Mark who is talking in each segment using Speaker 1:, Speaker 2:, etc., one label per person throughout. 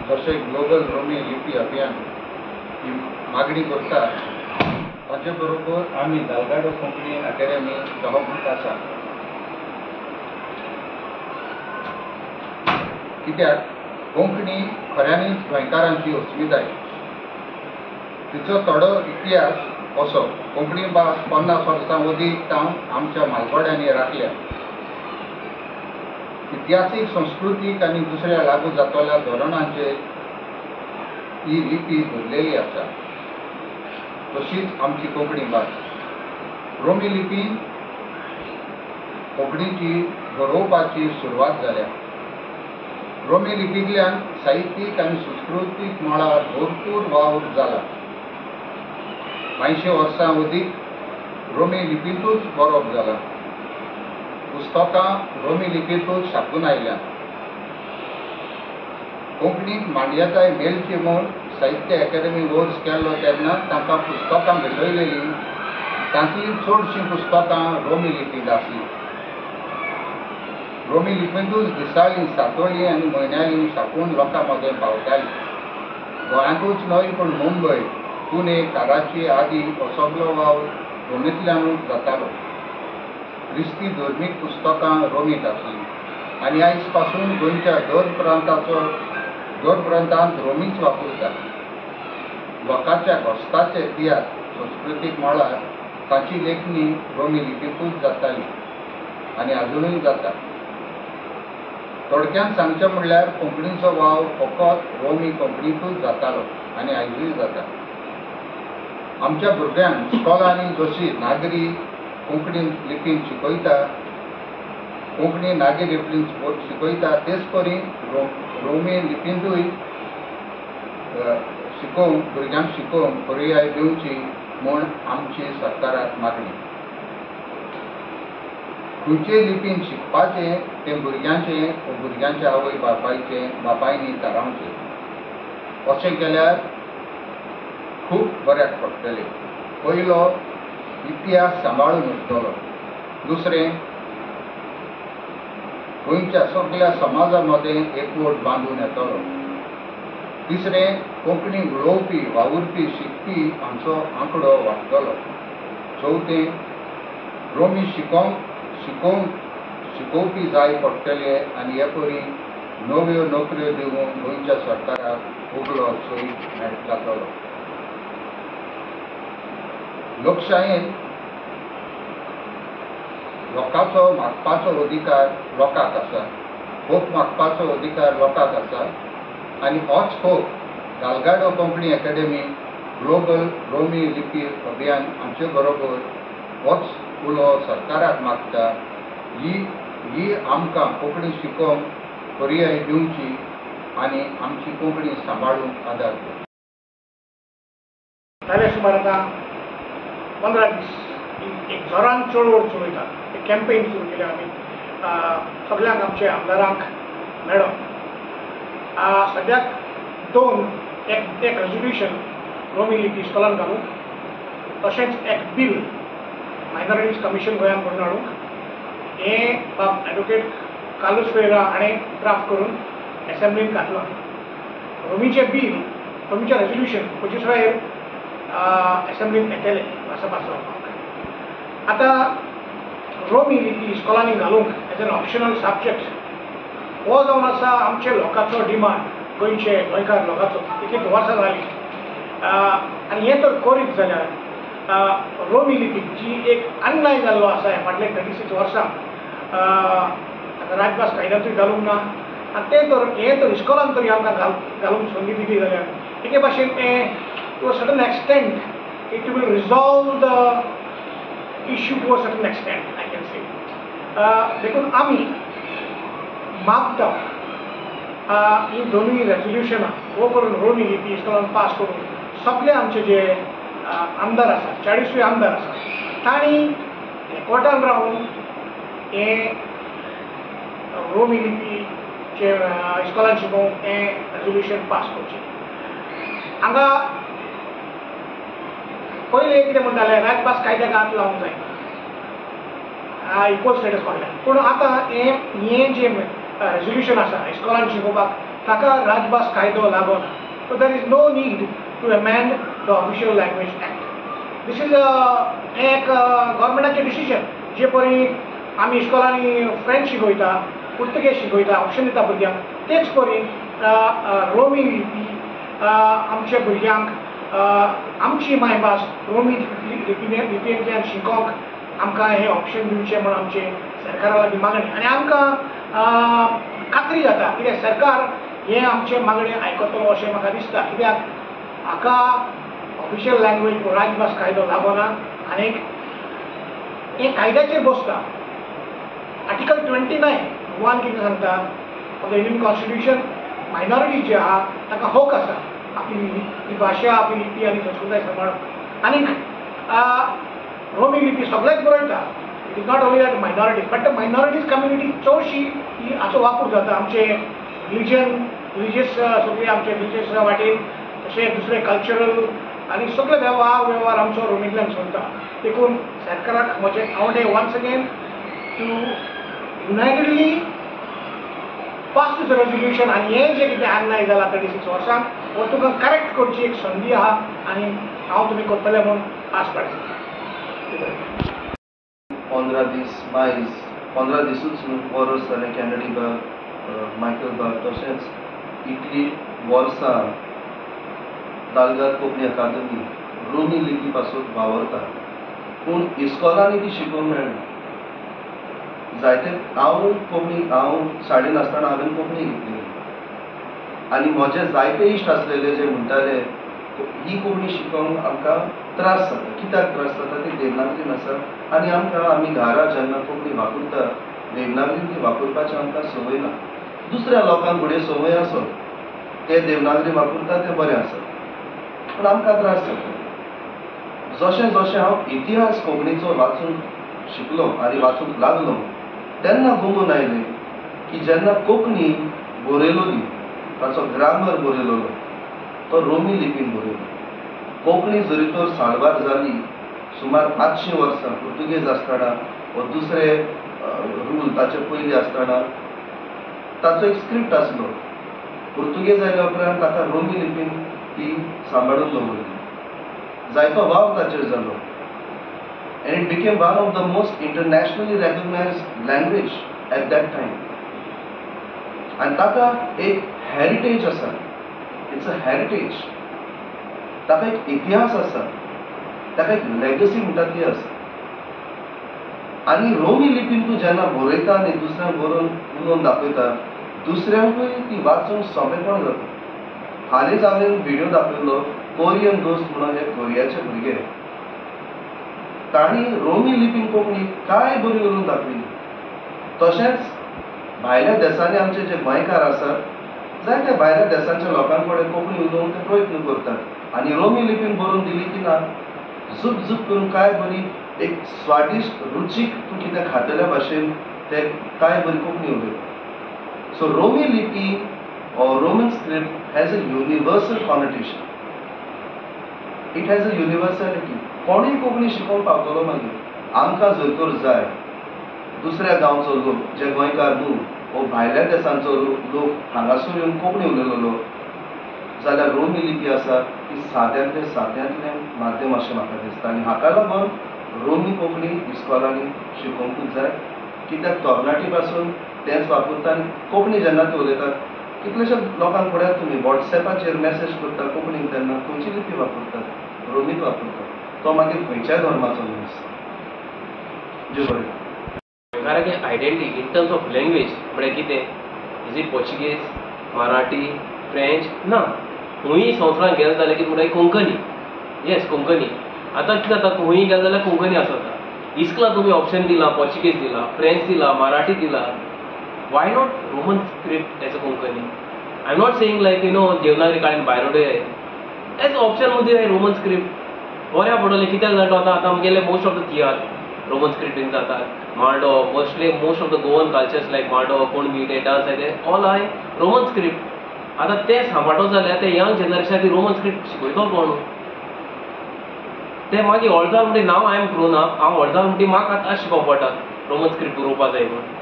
Speaker 1: जशें ग्लोबल रोमी लिपी अभियान ही मागणी करता ताचे बरोबर आमी दालगाडो कोंकणी अकॅडमी सहमत आसा। कित्याक कोंकणी खऱ्यांनीच गोंयकारांची अस्मिताय। तिचो थोडो इतिहास असो, कोंकणी भास 50 वर्सां अदीक जावन आमच्या मालगोड्यांनी राखल्या। इतिहासीक, संस्कृतीक आनी दुसऱ्या लागू जातल्या धोरणांचेर ही लिपी धरलेली आसा। तशीच आमची कोंकणी भास। रोमी लिपीन कोंकणीची बरोवपाची सुरवात जाल्या। रोमी लिपींतल्यान साहित्यीक आनी संस्कृतीक मळार भरपूर वावर जाला। 500 वर्सां अदीक रोमी लिपींतूच बरोवप जालां। पुस्तकां रोमी लिपींतूच छापून आयल्यां। कोंकणीक मान्यताय मेळची म्हूण साहित्य अकादेमी अर्ज केल्लो तेन्ना तांकां पुस्तकां भेटयलेलीं। तांतलीं चडशीं पुस्तकां रोमी लिपींत आसलीं। रोमी लिपींतूच दिसाळीं, सातोळीं आनी म्हयन्याळीं छापून लोकां मदें पावतालीं। गोंयांतूच न्हय पूण मुंबय, पुणे, कराची आदी हो सगळो वावर रोमींतल्यानूच जातालो। क्रिस्ती धर्मीक पुस्तकां रोमींत आसलीं आनी आयज पासून गोंयच्या दर प्रांतांत रोमीच वापरतात। लोकांच्या घोस्ताचे इतिहास, संस्कृतीक मळार तांची लेखणी रोमी लिपींतूच जाताली आनी आजुनूय जाता। थोडक्यान सांगचें म्हणल्यार कोंकणीचो वाव फकत रोमी कोंकणींतूच जातालो आनी आयजूय जाता। आमच्या भुरग्यांक इस्कॉलांनी जशी नागरी कोंकणी लिपीन शिकयता, कोंकणी नागरी लिपीन शिकयता, तेच परी रोमी लिपींतूय भुरग्यांक शिकोवंक पर्याय दिवची म्हूण आमची सरकाराक मागणी। खंयचे लिपीन शिकपाचें तें भुरग्यांचें वा भुरग्यांच्या आवय बापायनी थारावचें। अशें केल्यार खूब बऱ्याक पडटलें। पयलो, इतिहास सांबाळून उरतलो। दुसरें, गोंयच्या सगळ्या समाजा मदें एकवट बांदून येतलो। तिसरें, कोंकणी उलोवपी, वावुरपी, शिकपी हांचो आंकडो वाडटलो। चवथें, रोमी शिकोवपी जाय पडटले आनी हे परी नव्यो नोकऱ्यो दिवून गोंयच्या सरकाराक उगलो सोयी जातलो। लोकशायेन लोकांचो मागपाचो अधिकार लोकांक आसा, होप मागपाचो अधिकार लोकांक आसा आनी होच होप दालगाडो कोंकणी अकॅडमी ग्लोबल रोमी लिपी अभियान आमचे बरोबर होच उलो सरकाराक मागता। ही आमकां कोंकणी शिकोवंक पर्याय दिवची आनी आमची कोंकणी सांबाळूंक आदार दिवची।
Speaker 2: जाले सुमार आतां 15 दीस एक जोरान चळवळ चलयता, एक कॅम्पेन सुरू केल्या आमी सगळ्यांक आमच्या आमदारांक मेळोन। सद्याक एक रेजोल्युशन रोमी लिपी इस्कॉलान घालूंक, तशेंच एक बील मायनॉरिटीज कमिशन गोंयांत म्हणून हाडूंक, हें बाब एडवोकेट कार्लोस फेरेरा हाणें ड्राफ्ट करून एसेंब्लींत घातलां। रोमीचें बील, रोमीचें रेजोल्युशन 25 एसेंब्लींत येतलें भासाभास जावपाक। आतां रोमी लिपी इस्कॉलांनी घालूंक एज एन ऑप्शनल सब्जेक्ट हो जावन आसा आमच्या लोकांचो डिमांड, गोंयकार लोकांचो। एक वर्सां जालीं आनी हें तर करीत जाल्यार रोमी लिपी जी एक अन्याय जाल्लो आसा हे फाटले 36 वर्सां राजभास कायद्यांतूय घालूंक ना आनी हें तर इस्कॉलान तरी आमकां घालूंक संदी दिली जाल्यार एके भाशेन to a certain extent it will resolve the issue to a certain extent I can say. देखून आमी मागता ही दोनूय रेजोल्युशनां हो करून रोमी लिपी इस्कॉलान पास करून सगळे आमचे जे आमदार आसात, 40 आमदार आसात, तांणी एकवटान रावन हें रोमी लिपीचे इस्कॉलान शिकोवंक हें रेजोल्युशन पास करचें। हांगा पयलें कितें म्हणटाले राजभास कायद्याक हात लावंक जाय, इक्वल स्टेटस मागल्या, पूण आतां हें जें रेजोल्युशन आसा इस्कॉलान शिकोवपाक ताका राजभास कायदो लागोना. So there is no need to amend the Official Language Act. This is एक गव्हर्मेंटाचे डिसिजन. जे परी आमी इस्कॉलांनी फ्रेंच शिकयता, पुर्तुगेज शिकयता, ऑप्शन दिता भुरग्यांक, तेच परी रोमी लिपी आमच्या भुरग्यांक आमची मायभास रोमी लिपयेंतल्यान शिकोवंक आमकां हे ऑप्शन दिवचे म्हणून आमचे सरकारा लागीं मागणी. आनी आमकां खात्री जाता कित्याक सरकार हे आमचे मागणी आयकतलो अशें म्हाका दिसता. कित्याक हाका ऑफिशियल लँग्वेज राजभास कायदो लागोना. आनीक हे कायद्याचेर बसता. आर्टिकल 29 कितें सांगता of the Indian constitution, minorities जे आहा ताका हक आसा आपली भाशा, आपली लिपी आनी संस्कृताय सांबाळप. आनीक रोमी लिपी सगळेच बरयता. It is not only that minorities, but the minorities community चडशी ही हाचो वापर जाता आमचे रिलिजियस सगळे आमचे रिलिजियस वाटेन, तशें दुसरे कल्चरल आनी सगळे वेव्हार आमचो रोमींतल्यान चलता. देखून सरकाराक म्हजें हांव once again to unitedly pass this resolution. आनी हें जें कितें अन्याय जाला 36 वर्सां हो तुका करेक्ट करची एक संदी आहा आनी हांव तुमी करतले म्हूण आस बाळगता.
Speaker 3: 15 दीस मायज 15 दिसूच वर्स जालें कॅनडी बाग मायकल बाग तशेंच इटली वर्सां दालगार कोंकणी अकादमी रोमी लिपी पासून वावरता. पूण इस्कॉलांनी ती शिकोवंक मेळना. जायते हांव शाळेन आसतना हांवें कोंकणी घेतली आनी म्हजे जायते इश्ट आसलेले जे म्हणटाले ही कोंकणी शिकोवंक आमकां त्रास जाता. कित्याक त्रास जाता ती देवनागरीन आसा आनी आमी घरा जेन्ना कोंकणी वापरता देवनागरीन ती वापरपाची आमकां संवय ना. दुसऱ्या लोकांक फुडें संवय आसत, ते देवनागरी वापरता तें बरें आसा, पूण आमकां त्रास जाता. जशें जशें हांव इतिहास कोंकणीचो वाचूंक शिकलो आनी वाचूंक लागलो तेन्ना गुमून आयलें की जेन्ना कोंकणी बरयलोली ताचो ग्रामर बरयलोलो तो रोमी लिपीन बरयलो. कोंकणी जरी तर साळवार जाली सुमार 500 वर्सां पुर्तुगेज आसतना वा दुसरे रूल ताचे पयलीं आसतना ताचो एक स्क्रिप्ट आसलो. पुर्तुगेज आयल्या उपरांत ताका रोमी लिपीन ती सांबाळून दवरली. जायतो वाव ताचेर जालो and it became one of the most internationally recognized language at that time. And ताका एक heritage आसा. It's a heritage. ताका एक इतिहास आसा. ताका एक legacy म्हणटा ती आसा. आनी रोमी लिपीन तूं जेन्ना बरयता आनी दुसऱ्यांक उलोवन दाखयता दुसऱ्यांकूय ती वाचूंक सोंपेपण जाता. हालींच हांवें व्हिडिओ दाखयल्लो कोरियन दोस्त म्हणून हे कोरियाचे भुरगे तांणी रोमी लिपीन कोंकणी काय बरी उलोवन दाखयली. तशेंच भायल्या देशांनी आमचे जे गोंयकार आसात जायते भायल्या देशांच्या लोकां कडेन कोंकणी उलोवंक ते प्रयत्न करतात आनी रोमी लिपीन बरोवन दिली की ना झूप झूप करून काय बरी एक स्वादिश्ट रुचीक तूं कितें खातल्या भाशेन ते काय बरी कोंकणी उलयता. सो रोमी लिपी or Roman script has a universal connotation. It has a universality. कोणीय कोंकणी शिकोवंक पावतलो मागीर आमकां जर तर जाय दुसऱ्या गांवचो लोक जे गोंयकार न्हू वो भायल्या देशांचो लोक हांगासर येवन कोंकणी उलयलोलो जाल्यार रोमी लिपी आसा ती साद्यांतलें माध्यम अशें म्हाका दिसता. आनी हाका लागून रोमी कोंकणी इस्कॉलांनी शिकोवंकूच जाय. कित्याक तरणाटी पासून तेंच वापरता आनी कोंकणी जेन्ना ते उलयतात कितलेशे लोकांक फुडें तुमी वॉट्सॅपाचेर मेसेज करता कोंकणीन तेन्ना खंयची लिपी वापरतात रोमीच वापरतात. तो मागीर खंयच्याय धर्माचो मनीस. देव बरें.
Speaker 4: गोंयकाराची identity in terms of language म्हळ्यार कितें is it Portuguese Marathi French ना खंयी संवसारांत गेले जाल्यार कितें म्हणटा कोंकणी. येस कोंकणी. आतां कितें जाता खंयी गेले जाल्यार कोंकणी आसता. इस्कला तुमी ऑप्शन दिला पोर्चुगीज दिला फ्रेंच दिला मराठी दिला. Why not Roman script as a Konkani? I'm not saying like Devanagari काळीन भायर उडय एज ऑप्शन मध्ये आहे रोमन स्क्रिप्ट बऱ्या पडले कित्याक जाता आतां आमगेले most of the tiatr Roman स्क्रिप्टीन जातात. Mando most of the Goan cultures like mando कोणबी ते डान्स आहे ते ऑल आय रोमन स्क्रिप्ट. आतां ते सांबाळटो जाल्यार ते यंग जनरेशन ती रोमन स्क्रिप्ट शिकयतो कोण ते मागीर व्हडजाल म्हणटी नाव आय एम ग्रोन अप हांव व्हडजाल म्हणटी म्हाका आतां शिकोवप पडटा रोमन स्क्रिप्ट बरोवपा जाय म्हणून.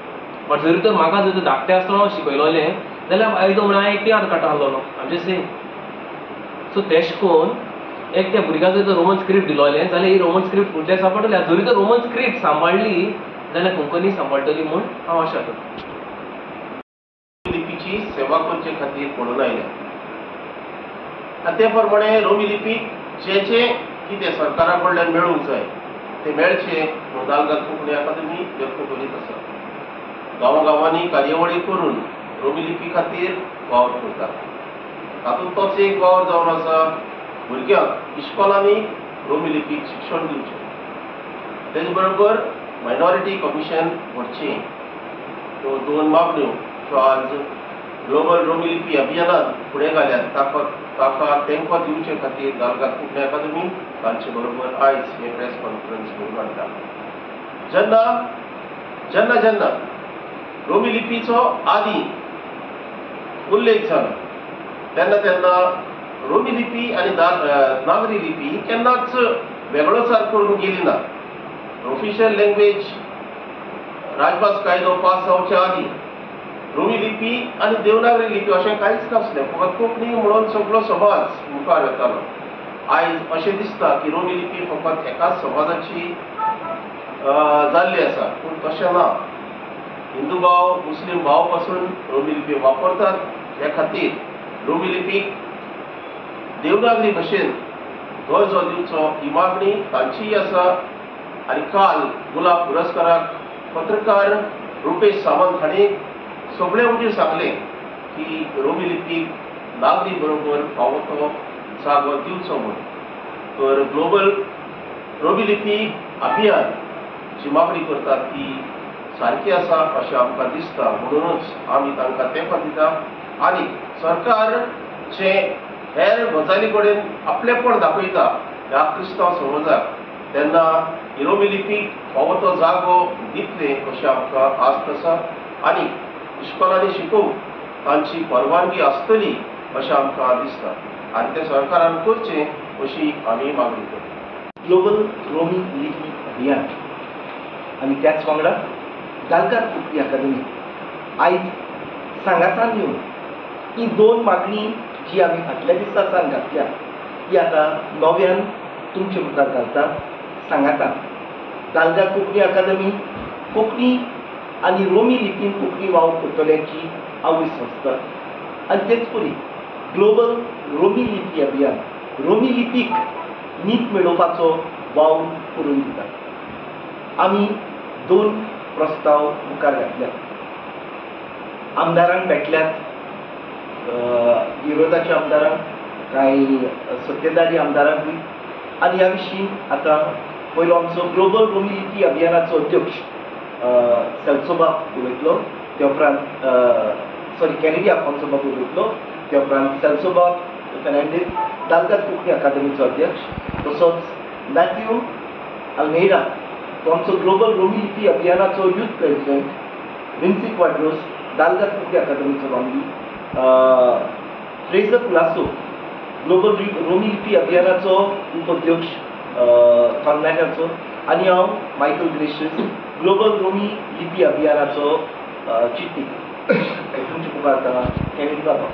Speaker 4: बट जरी तर म्हाका जर धाकटे आसतना शिकयलोलें जाल्यार आयदो म्हणून हांवें एकटी हात काडटा आसलो आमचे सेम. सो तेश कोन एक त्या भुरग्याक जर रोमन स्क्रिप्ट दिलोलें जाल्यार ही रोमन स्क्रिप्ट फुडल्या सांबाळटली. जरी तर रोमन स्क्रिप्ट सांबाळली जाल्यार कोंकणी सांबाळटली म्हूण हांव आशा करतां.
Speaker 5: लिपीची सेवा करचे खातीर पळोवन आयल्या आनी ते प्रमाणे रोमी लिपीक जे कितें सरकारा कडल्यान मेळूंक जाय ते मेळचे म्हणून दालगाद कोंकणी अकादमी यत्न करीत आसा. गांवांनी कार्यावळी करून रोमी लिपी खातीर वावर करता. तातूंत तोच एक वावर जावन आसा भुरग्यांक इस्कॉलांनी रोमी लिपीक शिक्षण दिवचें. तेच बरोबर मायनॉरिटी कमिशन व्हरचें. ह्यो 2 मागण्यो ज्यो आज ग्लोबल रोमी लिपी अभियानात फुडें घाल्यात ताका तेंको दिवचे खातीर दालगाद कोंकणी अकादमी तांचे बरोबर आयज हे प्रेस कॉन्फरन्स घेवन हाडटा. जेन्ना जेन्ना रोमी लिपीचो आदी उल्लेख जालो तेन्ना रोमी लिपी आनी नागरी लिपी ही केन्नाच वेगळोचार करून गेली ना. ऑफिशियल लँग्वेज राजभास कायदो पास जावच्या आदी रोमी लिपी आनी देवनागरी लिपी अशें कांयच नासलें. फकत कोंकणी म्हणून सगळो समाज मुखार येतालो. आयज अशें दिसता की रोमी लिपी फकत एकाच समाजाची जाल्ली आसा पूण तशें ना. हिंदू भाव मुस्लीम भाव पासून रोमी लिपी वापरतात. त्या खातीर रोमी लिपीक देवनागरी भाशेन दर्जो दिवचो ही मागणी तांचीय आसा. आनी काल गुलाब पुरस्काराक पत्रकार रुपेश सावंत हांणी सगळे म्हणजे सांगलें की रोमी लिपीक नागरी बरोबर फावो तो जागो दिवचो म्हूण. तर ग्लोबल रोमी लिपी अभियान जी मागणी करतात ती सारकी आसा अशें आमकां दिसता. म्हणूनच आमी तांकां तेंको दिता आनी सरकार जे हेर गजाली कडेन आपलेपण दाखयता ह्या क्रिस्तांव समाजाक तेन्ना ही रोमी लिपीक फावो तो जागो दितले अशें आमकां आस्त आसा. आनी इस्कॉलांनी शिकोवंक तांची परवानगी आसतली अशें आमकां दिसता आनी तें सरकारान करचें अशी आमी मागणी करता.
Speaker 6: ग्लोबल रोमी लिपी अभियान आनी त्याच वांगडा दालगाद कोंकणी अकादमी आयज सांगातान येवन ही 2 मागणी जी आमी फाटल्या दिसा सावन घातल्या ती आतां नव्यान तुमचे मुखार घालता. सांगातान दालगाद कोंकणी अकादमी कोंकणी आनी रोमी लिपीन कोंकणी वावर करतल्यांची आवय संस्था आनी तेच परी ग्लोबल रोमी लिपी अभियान रोमी लिपीक नीत मेळोवपाचो वावर करून दिता. आमी 2 प्रस्ताव मुखार घातल्यात. आमदारांक भेटल्यात, विरोधाच्या आमदारांक, कांय सत्तेधारी आमदारांकूय. आनी ह्या विशीं आतां पयलो आमचो ग्लोबल रोमी लिपी अभियानाचो अध्यक्ष सेल्सोबाब उलयतलो. ते उपरांत कॅनेडी आफोन्सोबाब उलयतलो. ते उपरांत सेल्सोबाब फेर्नांडीस दालगाद कोंकणी अकादमीचो अध्यक्ष. तसोच मॅथ्यू अल्मेडा तो आमचो ग्लोबल रोमी लिपी अभियानाचो यूथ प्रेसिडेंट. विन्सी क्वाड्रोस दालगाद कोंकणी अकादमीचो वांगडी. फ्रेझर कुलासो ग्लोबल रोमी लिपी अभियानाचो उपाध्यक्ष कर्नाटकाचो. आनी हांव मायकल ग्रेशियस ग्लोबल रोमी लिपी अभियानाचो चिटणीस. तुमचे मुखार कॅनेडी बाबा.